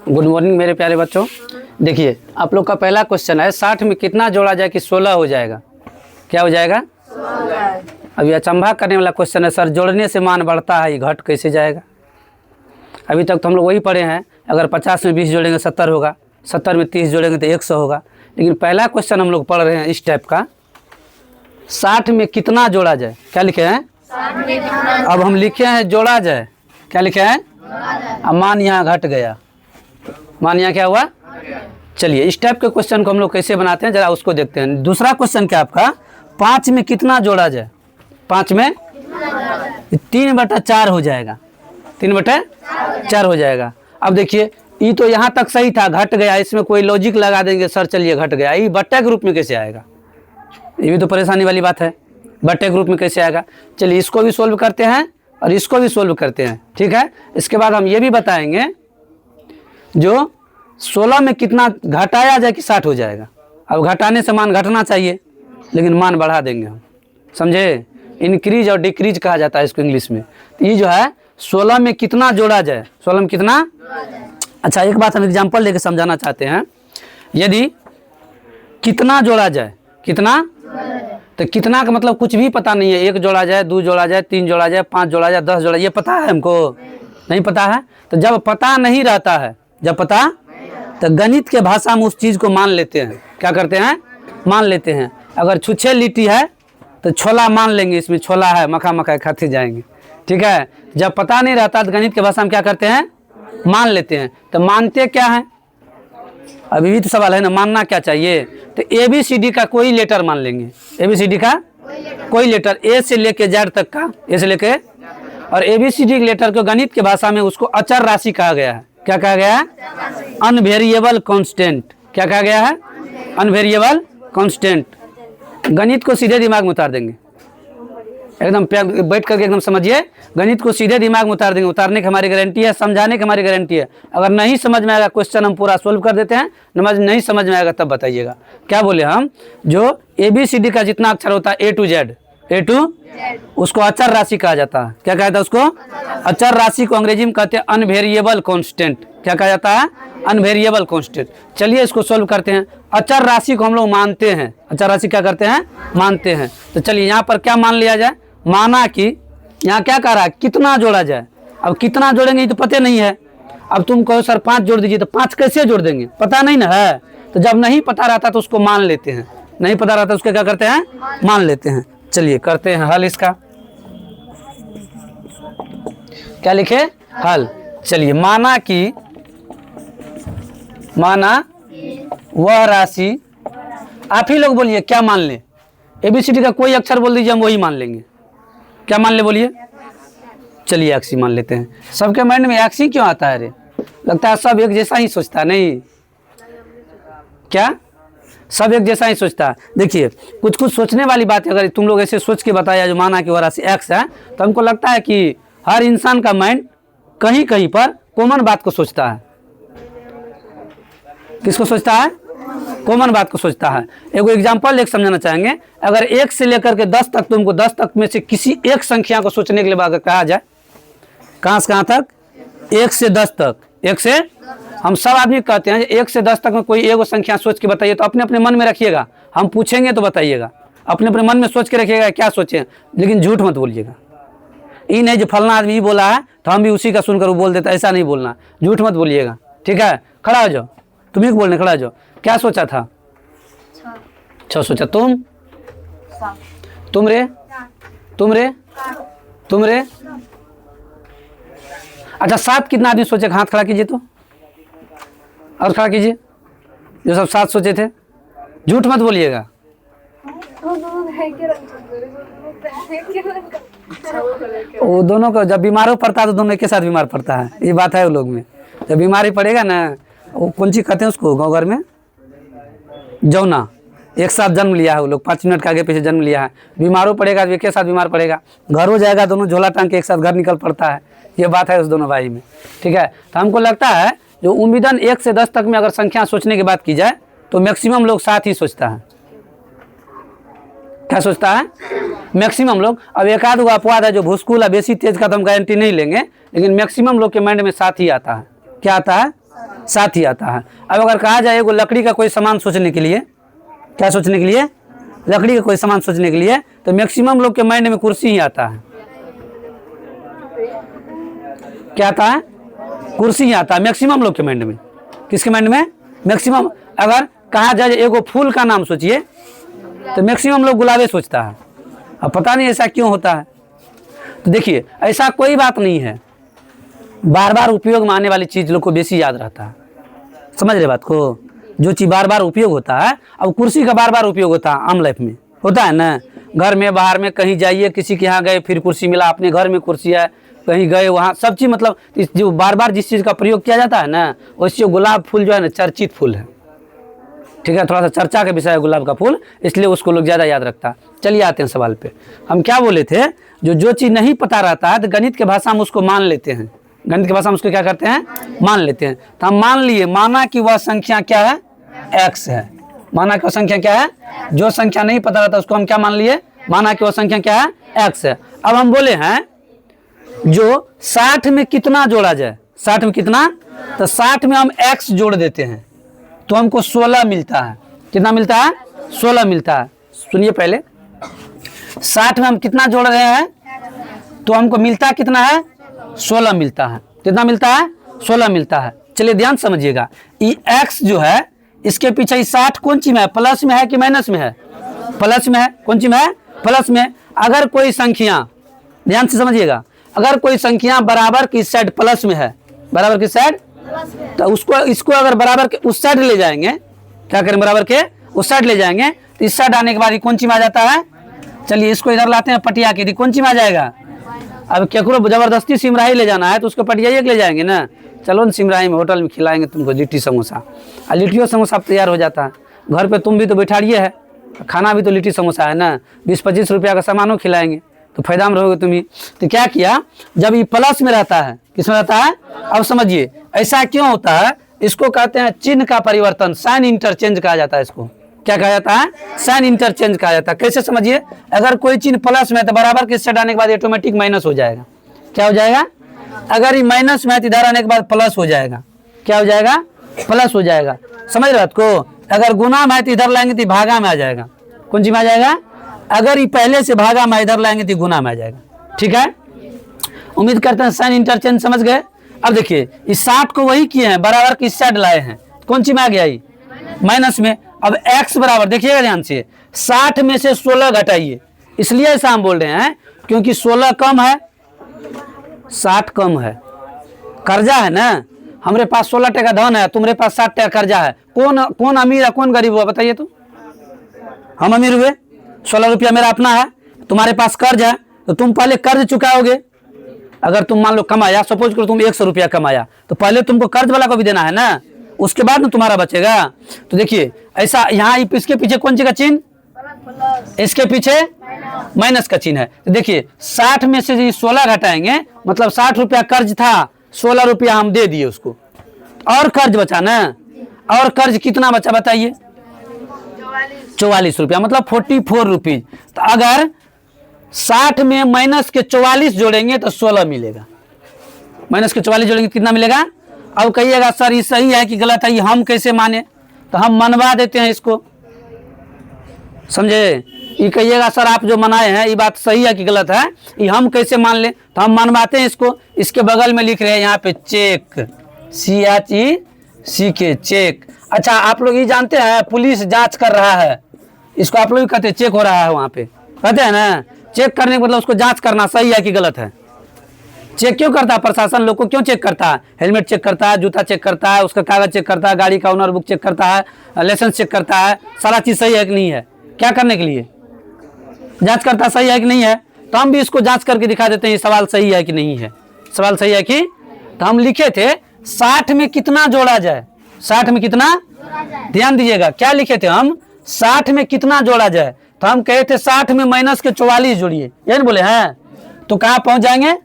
Good morning मेरे प्यारे बच्चों। देखिए आप लोग का पहला क्वेश्चन है 60 में कितना जोड़ा जाए कि 16 हो जाएगा। क्या हो जाएगा? 16। अभी अचंभा करने वाला क्वेश्चन है, सर जोड़ने से मान बढ़ता है, ये घट कैसे जाएगा? अभी तक तो हम लोग वही पढ़े हैं, अगर 50 में 20 जोड़ेंगे 70 होगा, 70 में 30 जोड़ेंगे तो 100 होगा। लेकिन पहला क्वेश्चन हम लोग पढ़ रहे हैं इस टाइप का, 60 में कितना जोड़ा जाए। क्या लिखे हैं? अब हम लिखे हैं जोड़ा जाए। क्या लिखे हैं? अब मान यहाँ घट गया, मान यहाँ क्या हुआ? चलिए इस टाइप के क्वेश्चन को हम लोग कैसे बनाते हैं जरा उसको देखते हैं। दूसरा क्वेश्चन क्या आपका, 5 में कितना जोड़ा जाए? 5 में 3/4 हो जाएगा, 3/4 हो जाएगा। अब देखिए ये तो यहाँ तक सही था, घट गया, इसमें कोई लॉजिक लगा देंगे सर चलिए घट गया, ये बट्टे के रूप में कैसे आएगा? ये भी तो परेशानी वाली बात है, बट्टे के रूप में कैसे आएगा? चलिए इसको भी सोल्व करते हैं और इसको भी सोल्व करते हैं, ठीक है। इसके बाद हम ये भी बताएंगे जो 16 में कितना घटाया जाए कि 60 हो जाएगा। अब घटाने से मान घटना चाहिए, लेकिन मान बढ़ा देंगे हम, समझे? इंक्रीज और डिक्रीज कहा जाता है इसको इंग्लिश में। तो ये जो है 16 में कितना जोड़ा जाए, 16 में कितना। अच्छा एक बात हम एग्जाम्पल लेके समझाना चाहते हैं, यदि कितना जोड़ा जाए, कितना, तो कितना का मतलब कुछ भी पता नहीं है, 1 जोड़ा जाए, 2 जोड़ा जाए, 3 जोड़ा जाए, 5 जोड़ा जाए, 10 जोड़ा, ये पता है हमको? नहीं पता है। तो जब पता नहीं रहता है, जब पता, तो गणित के भाषा में उस चीज़ को मान लेते हैं। क्या करते हैं? मान लेते हैं। अगर छुच्छे लिट्टी है तो छोला मान लेंगे, इसमें छोला है, मखा मखा खाते जाएंगे, ठीक है। जब पता नहीं रहता तो गणित के भाषा में क्या करते हैं? मान लेते हैं। तो मानते क्या है? अभी भी तो सवाल है ना, मानना क्या चाहिए? तो ABCD का कोई लेटर मान लेंगे, ABCD का कोई लेटर, A से लेके Z तक का, A से लेके, और ABCD लेटर को गणित के भाषा में उसको अचर राशि कहा गया है। क्या कहा गया है? अनवेरिएबल कांस्टेंट। क्या कहा गया है? अनवेरिएबल कांस्टेंट। गणित को सीधे दिमाग में उतार देंगे, एकदम बैठ करके एकदम समझिए, गणित को सीधे दिमाग में उतार देंगे। उतारने की हमारी गारंटी है, समझाने की हमारी गारंटी है। अगर नहीं समझ में आएगा क्वेश्चन हम पूरा सोल्व कर देते हैं, नहीं समझ में आएगा तब बताइएगा। क्या बोले हम, जो ABCD का जितना अक्षर होता है A to Z, उसको अचर राशि कहा जाता है। क्या कहा जाता है उसको? अचर राशि को अंग्रेजी में कहते हैं अनवेरिएबल कांस्टेंट। क्या कहा जाता है? अनवेरिएबल कांस्टेंट। चलिए इसको सोल्व करते हैं। अचर राशि को हम लोग मानते हैं, अचर राशि क्या करते हैं? मानते हैं। तो चलिए यहाँ पर क्या मान लिया जाए? माना कि यहाँ क्या कह रहा है? कितना जोड़ा जाए। अब कितना जोड़ेंगे ये तो पता नहीं है। अब तुम कहो सर 5 जोड़ दीजिए, तो 5 कैसे जोड़ देंगे? पता नहीं ना है। तो जब नहीं पता रहता तो उसको मान लेते हैं, नहीं पता रहता उसको क्या करते हैं? मान लेते हैं। चलिए करते हैं हल इसका। क्या लिखे? हल। चलिए माना कि, माना वह राशि, आप ही लोग बोलिए क्या मान ले? ABCD का कोई अक्षर बोल दीजिए, हम वही मान लेंगे। क्या मान ले बोलिए? चलिए एक्सी मान लेते हैं। सबके माइंड में एक्सी क्यों आता है रे? लगता है सब एक जैसा ही सोचता है। नहीं, क्या सब एक जैसा ही सोचता है? देखिए कुछ कुछ सोचने वाली बात है। अगर तुम लोग ऐसे सोच के बताया जो माना कि वह राशि x है, तो हमको लगता है कि हर इंसान का माइंड कहीं कहीं पर कॉमन बात को सोचता है। किसको सोचता है? कॉमन बात को सोचता है। एक एग्जांपल एक समझाना चाहेंगे, अगर 1 से लेकर के 10 तक, तुमको 10 तक में से किसी एक संख्या को सोचने के लिए अगर कहा जाए, कहाँ से कहाँ तक? 1 से 10 तक। 1 से, हम सब आदमी कहते हैं 1 से 10 तक में कोई एक संख्या सोच के बताइए, तो अपने अपने मन में रखिएगा, हम पूछेंगे तो बताइएगा। अपने अपने मन में सोच के रखिएगा क्या सोचें, लेकिन झूठ मत बोलिएगा। ये नहीं जो फलना आदमी बोला है तो हम भी उसी का सुनकर वो बोल देता, ऐसा नहीं बोलना, झूठ मत बोलिएगा, ठीक है। खड़ा हो जाओ, तुम्हें को बोलने, खड़ा हो जाओ। क्या सोचा था? 6 सोचा। तुम रे, तुम रे। अच्छा 7 कितना आदमी सोचे? हाथ खड़ा कीजिए तो, और खड़ा कीजिए जो सब 7 सोचे थे। झूठ मत बोलिएगा। वो दोनों को जब बीमार पड़ता है तो दोनों एक साथ बीमार पड़ता है, ये बात है वो लोग में। जब बीमारी पड़ेगा ना, वो कौन सी कहते हैं उसको गाँव घर में, जौना, एक साथ जन्म लिया है वो लोग, 5 मिनट का आगे पीछे जन्म लिया है, बीमारों पड़ेगा तो एक साथ बीमार पड़ेगा, घर हो जाएगा दोनों झोला टांग के एक साथ घर निकल पड़ता है। ये बात है उस दोनों भाई में, ठीक है। तो हमको लगता है जो उम्मीदन 1 से 10 तक में अगर संख्या सोचने की बात की जाए तो मैक्सिमम लोग 7 ही सोचता है। क्या सोचता है? मैक्सिमम लोग। अब एक आध अपवाद है जो भूसकुल है, बेसी तेज का तो हम गारंटी नहीं लेंगे, लेकिन मैक्सिमम लोग के माइंड में 7 ही आता है। क्या आता है? 7 ही आता है। अब अगर कहा जाए वो लकड़ी का कोई सामान सोचने के लिए, क्या सोचने के लिए, लकड़ी का कोई सामान सोचने के लिए, तो मैक्सिमम लोग के माइंड में कुर्सी ही आता है। क्या आता है, कुर्सी ही आता है मैक्सिमम लोग के माइंड में। किसके माइंड में, मैक्सिमम। अगर कहा जाए एगो फूल का नाम सोचिए तो मैक्सिमम लोग गुलाबे सोचता है। अब पता नहीं ऐसा क्यों होता है। तो देखिए ऐसा कोई बात नहीं है, बार बार उपयोग में आने वाली चीज लोग को बेसी याद रहता है। समझ रहे बात को, जो चीज बार बार उपयोग होता है, अब कुर्सी का बार बार उपयोग होता है आम लाइफ में, होता है ना। घर में बाहर में कहीं जाइए, किसी के यहाँ गए फिर कुर्सी मिला, अपने घर में कुर्सी है, कहीं गए वहाँ सब चीज़, मतलब जो बार बार जिस चीज़ का प्रयोग किया जाता है ना, वैसे गुलाब फूल जो है ना चर्चित फूल है, ठीक है, थोड़ा सा चर्चा का विषय है गुलाब का फूल, इसलिए उसको लोग ज़्यादा याद रखता है। चलिए आते हैं सवाल पे। हम क्या बोले थे, जो चीज़ नहीं पता रहता है तो गणित के भाषा में उसको मान लेते हैं, गणित की भाषा में उसको क्या करते हैं, मान लेते हैं। तो हम मान लिए, माना कि वह संख्या क्या है, x है। माना कि वह संख्या क्या है, जो संख्या नहीं पता रहता उसको हम क्या मान लिए, माना कि वह संख्या क्या है, x है। अब हम बोले हैं जो 60 में कितना जोड़ा जाए, 60 में कितना, तो 60 में हम x जोड़ देते हैं तो हमको 16 मिलता है। कितना मिलता है, 16 मिलता है। सुनिए पहले, 60 में हम कितना जोड़ रहे हैं तो हमको मिलता कितना है, 16 मिलता है। कितना मिलता है, 16 मिलता है। चलिए ध्यान समझिएगा, ये x जो है इसके पीछे 60 कौन सी में है, प्लस में है कि माइनस में है, प्लस में है। कौन सी में है, प्लस में। अगर कोई संख्या, ध्यान से समझिएगा, अगर कोई संख्या बराबर की साइड प्लस में है, बराबर की साइड, तो उसको इसको अगर बराबर के उस साइड ले जाएंगे, क्या करें, बराबर के उस साइड ले जाएंगे तो इस साइड आने के बाद कौन सी में आ जाता है। चलिए इसको इधर लाते हैं, पटिया के कौन सी में आ जाएगा। अब केकरो जबरदस्ती सिमराही ले जाना है तो उसको पटिया के ले जाएंगे ना, चलो न सिमराही में होटल में खिलाएंगे तुमको लिट्टी समोसा, और लिट्टियों समोसा तैयार हो जाता है। घर पे तुम भी तो बैठाड़िए है, खाना भी तो लिट्टी समोसा है ना, 20-25 रुपया का सामानों खिलाएंगे तो फायदा में रहोगे तुम ही। तो क्या किया, जब ये प्लस में रहता है, किस में रहता है, अब समझिए ऐसा क्यों होता है, इसको कहते हैं चिन्ह का परिवर्तन, साइन इंटरचेंज कहा जाता है। इसको क्या कहा जाता है, साइन इंटरचेंज कहा जाता है। कैसे समझिए, अगर कोई चिन्ह प्लस में तो बराबर के साइड आने के बाद ऑटोमेटिक माइनस हो जाएगा। क्या हो जाएगा, अगर ये माइनस में है तो इधर आने के बाद प्लस हो जाएगा। क्या हो जाएगा, प्लस हो जाएगा। समझ रहे बात को, अगर गुना में है तो इधर लाएंगे तो भागा में आ जाएगा। कौन सी में आ जाएगा, अगर ये पहले से भागा में इधर लाएंगे तो गुना में आ जाएगा। ठीक है, उम्मीद करते हैं साइन इंटरचेंज समझ गए। अब देखिए इस 60 को वही किए हैं, बराबर की साइड लाए हैं, कौन सी में आ गया, ये माइनस में। अब x बराबर देखिएगा ध्यान से, 60 में से 16 घटाइए, इसलिए ऐसा हम बोल रहे हैं क्योंकि 16 कम है, 60 कम है। कर्जा है ना, हमारे पास 16 टका धन है, तुम्हारे पास 60 टका कर्जा है। कौन अमीर है, कौन गरीब हुआ, बताइए तो। हम अमीर हुए, 16 रुपया मेरा अपना है, तुम्हारे पास कर्ज है तो तुम पहले कर्ज चुकाओगे। अगर तुम मान लो कमाया, सपोज करो तुम 100 रुपया कमाया, तो पहले तुमको कर्ज वाला को भी देना है ना, उसके बाद ना तुम्हारा बचेगा। तो देखिए ऐसा यहाँ इसके पीछे कौन सी का चिन्ह, इसके पीछे माइनस का चिन्ह है। तो देखिए 60 में से 16 घटाएंगे, मतलब 60 रुपया कर्ज था, 16 रुपया हम दे दिए उसको, और कर्ज बचा ना, और कर्ज कितना बचा बताइए, 44 रुपया, मतलब 44 रुपीज। तो अगर 60 में माइनस के 44 जोड़ेंगे तो 16 मिलेगा, माइनस के 44 जोड़ेंगे कितना मिलेगा। अब कहिएगा सर ये सही है कि गलत है, ये हम कैसे माने, तो हम मनवा देते हैं इसको, समझे। ये कहिएगा सर आप जो मनाए हैं ये बात सही है कि गलत है, ये हम कैसे मान लें, तो हम मनवाते हैं इसको। इसके बगल में लिख रहे हैं यहाँ पे चेक, CHEC, चेक। अच्छा आप लोग ये जानते हैं पुलिस जांच कर रहा है, इसको आप लोग भी कहते हैं चेक हो रहा है, वहाँ पे कहते हैं ना, चेक करने का मतलब उसको जांच करना सही है कि गलत है। चेक क्यों करता है प्रशासन, लोग को क्यों चेक करता है, हेलमेट चेक करता है, जूता चेक करता है, उसका कागज चेक करता है, गाड़ी का ओनर बुक चेक करता है, लाइसेंस चेक करता है, सारा चीज़ सही है कि नहीं है, क्या करने के लिए, जांच करता सही है कि नहीं है। तो हम भी इसको जांच करके दिखा देते हैं ये सवाल सही है कि नहीं है, सवाल सही है कि। तो हम लिखे थे 60 में कितना जोड़ा जाए, 60 में कितना, ध्यान दीजिएगा क्या लिखे थे हम, 60 में कितना जोड़ा जाए। तो हम कहे थे 60 में माइनस के 44 जोड़िए, ये बोले हैं, तो कहाँ पहुंच जाएंगे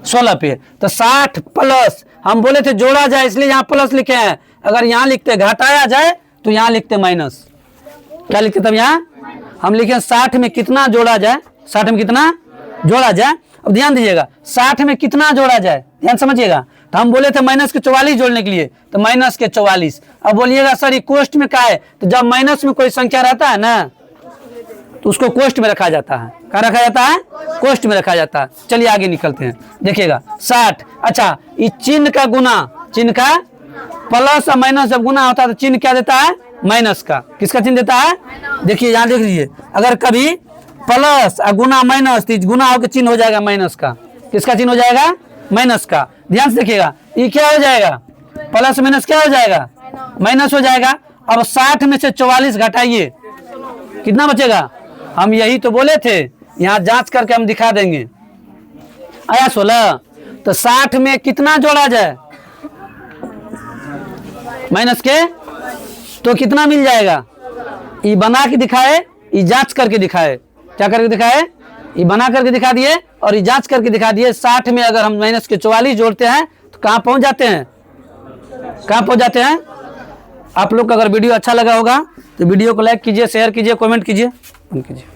16 पे। तो 60 प्लस, हम बोले थे जोड़ा जाए इसलिए यहाँ प्लस लिखे हैं, अगर यहाँ लिखते घटाया जाए तो यहाँ लिखते माइनस। क्या लिखते तब यहाँ हम लिखे 60 में कितना जोड़ा जाए, 60 में कितना जोड़ा जाए। अब ध्यान दीजिएगा 60 में कितना जोड़ा जाए, ध्यान समझिएगा, तो हम बोले थे माइनस के 44 जोड़ने के लिए, तो माइनस के 44। अब बोलिएगा सर ये कोष्ठ में क्या है, तो जब माइनस में कोई संख्या रहता है ना तो उसको कोष्ठ में रखा जाता है। क्या रखा जाता है? कोष्ठ में रखा जाता है। चलिए आगे निकलते हैं, देखिएगा 60। अच्छा, ये चिन्ह का गुना, चिन्ह का प्लस और माइनस जब गुना होता है तो चिन्ह क्या देता है? माइनस का। किसका चिन्ह देता है? देखिए यहाँ देख लीजिए, अगर कभी प्लस और गुना माइनस, तो गुना होकर चिन्ह हो जाएगा माइनस का। किसका चिन्ह हो जाएगा? माइनस का। ध्यान से देखिएगा, ये क्या हो जाएगा? प्लस माइनस क्या हो जाएगा? माइनस हो जाएगा। अब 60 में से 44 घटाइए, कितना बचेगा? हम यही तो बोले थे, यहाँ जांच करके हम दिखा देंगे। आया 16। तो 60 में कितना जोड़ा जाए माइनस के, तो कितना मिल जाएगा? ये बना के दिखाए, ये जांच करके दिखाए। क्या करके दिखाए? ये बना करके दिखा दिए और ये जांच करके दिखा दिए। 60 में अगर हम माइनस के 44 जोड़ते हैं तो कहाँ पहुंच जाते हैं? कहाँ पहुंच जाते हैं? आप लोग का अगर वीडियो अच्छा लगा होगा तो वीडियो को लाइक कीजिए, शेयर कीजिए, कमेंट कीजिए, बंद कीजिए।